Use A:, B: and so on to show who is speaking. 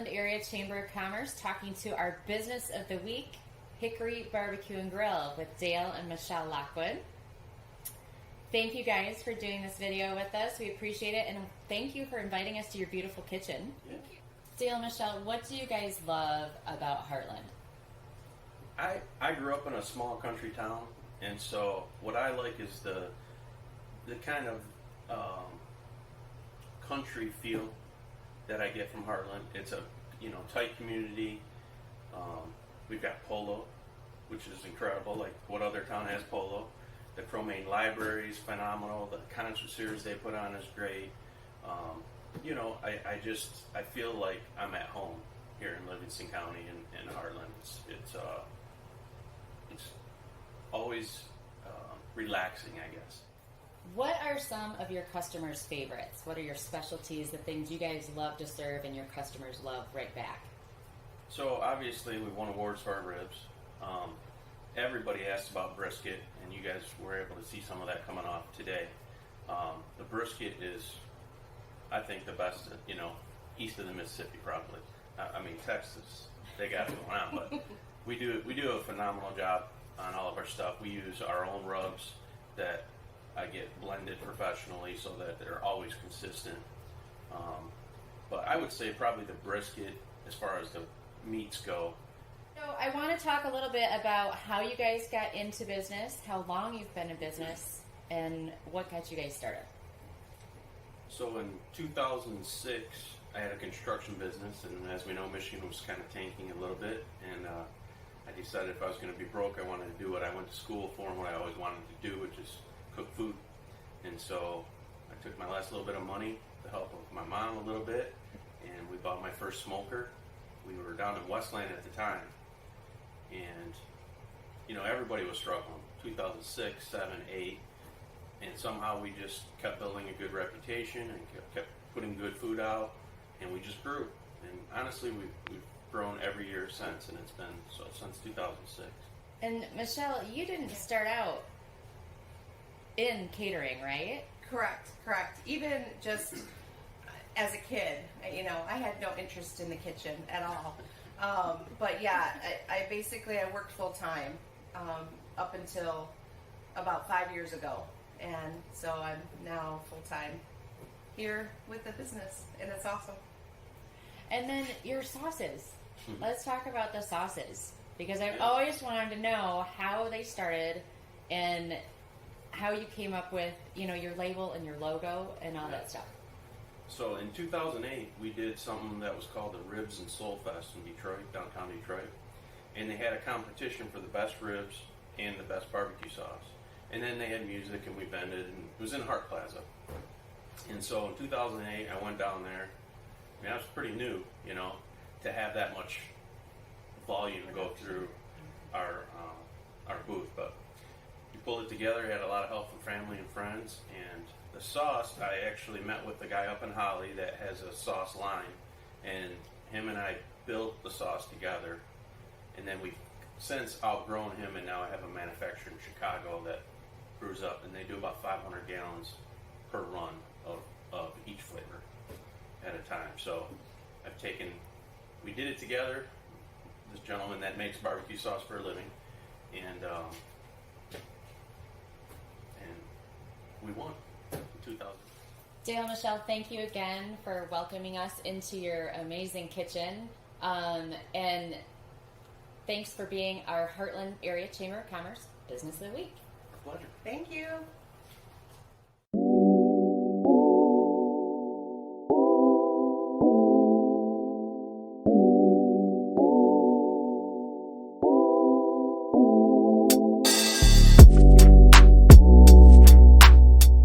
A: Heartland Area Chamber of Commerce talking to our Business of the Week, Hickory BBQ Grill with Dale and Michelle Lockwood. Thank you guys for doing this video with us. We appreciate it, and thank you for inviting us to your beautiful kitchen.
B: Yeah.
A: Dale and Michelle, what do you guys love about Heartland?
B: I grew up in a small country town, and so what I like is the kind of country feel that I get from Heartland. It's a tight community. We've got polo, which is incredible. Like, what other town has polo? The Cromaine Library is phenomenal. The concert series they put on is great. I feel like I'm at home here in Livingston County and Heartland. It's always relaxing, I guess.
A: What are some of your customers' favorites? What are your specialties, the things you guys love to serve and your customers love right back?
B: So obviously we won awards for our ribs. Everybody asked about brisket, and you guys were able to see some of that coming off today. The brisket is, I think, the best, east of the Mississippi probably. I mean, Texas, they got it going on, but we do a phenomenal job on all of our stuff. We use our own rubs that I get blended professionally so that they're always consistent. But I would say probably the brisket, as far as the meats go.
A: So I want to talk a little bit about how you guys got into business, how long you've been in business, and what got you guys started.
B: So in 2006, I had a construction business, and as we know, Michigan was kind of tanking a little bit, and I decided if I was going to be broke, I wanted to do what I went to school for and what I always wanted to do, which is cook food. And so I took my last little bit of money to help with my mom a little bit, and we bought my first smoker. We were down in Westland at the time, and everybody was struggling. 2006, 7, 8, and somehow we just kept building a good reputation and kept putting good food out, and we just grew. And honestly, we've grown every year since, and it's been so since 2006.
A: And Michelle, you didn't start out in catering, right?
C: Correct. Even just as a kid, I had no interest in the kitchen at all. But yeah, I worked full time up until about 5 years ago, and so I'm now full time here with the business, and it's awesome.
A: And then your sauces. Let's talk about the sauces, because I've always wanted to know how they started and how you came up with, your label and your logo and all that stuff.
B: So in 2008, we did something that was called the Ribs and Soul Fest in Detroit, downtown Detroit. And they had a competition for the best ribs and the best barbecue sauce. And then they had music, and we vended, and it was in Hart Plaza. And so in 2008, I went down there. I mean, I was pretty new, to have that much volume go through our booth. But we pulled it together, had a lot of help from family and friends, and the sauce, I actually met with the guy up in Holly that has a sauce line, and him and I built the sauce together, and then we've since outgrown him, and now I have a manufacturer in Chicago that brews up, and they do about 500 gallons per run of each flavor at a time. So we did it together, this gentleman that makes barbecue sauce for a living, and we won in 2000.
A: Dale and Michelle, thank you again for welcoming us into your amazing kitchen. And thanks for being our Heartland Area Chamber of Commerce Business of the Week.
B: Pleasure.
C: Thank you.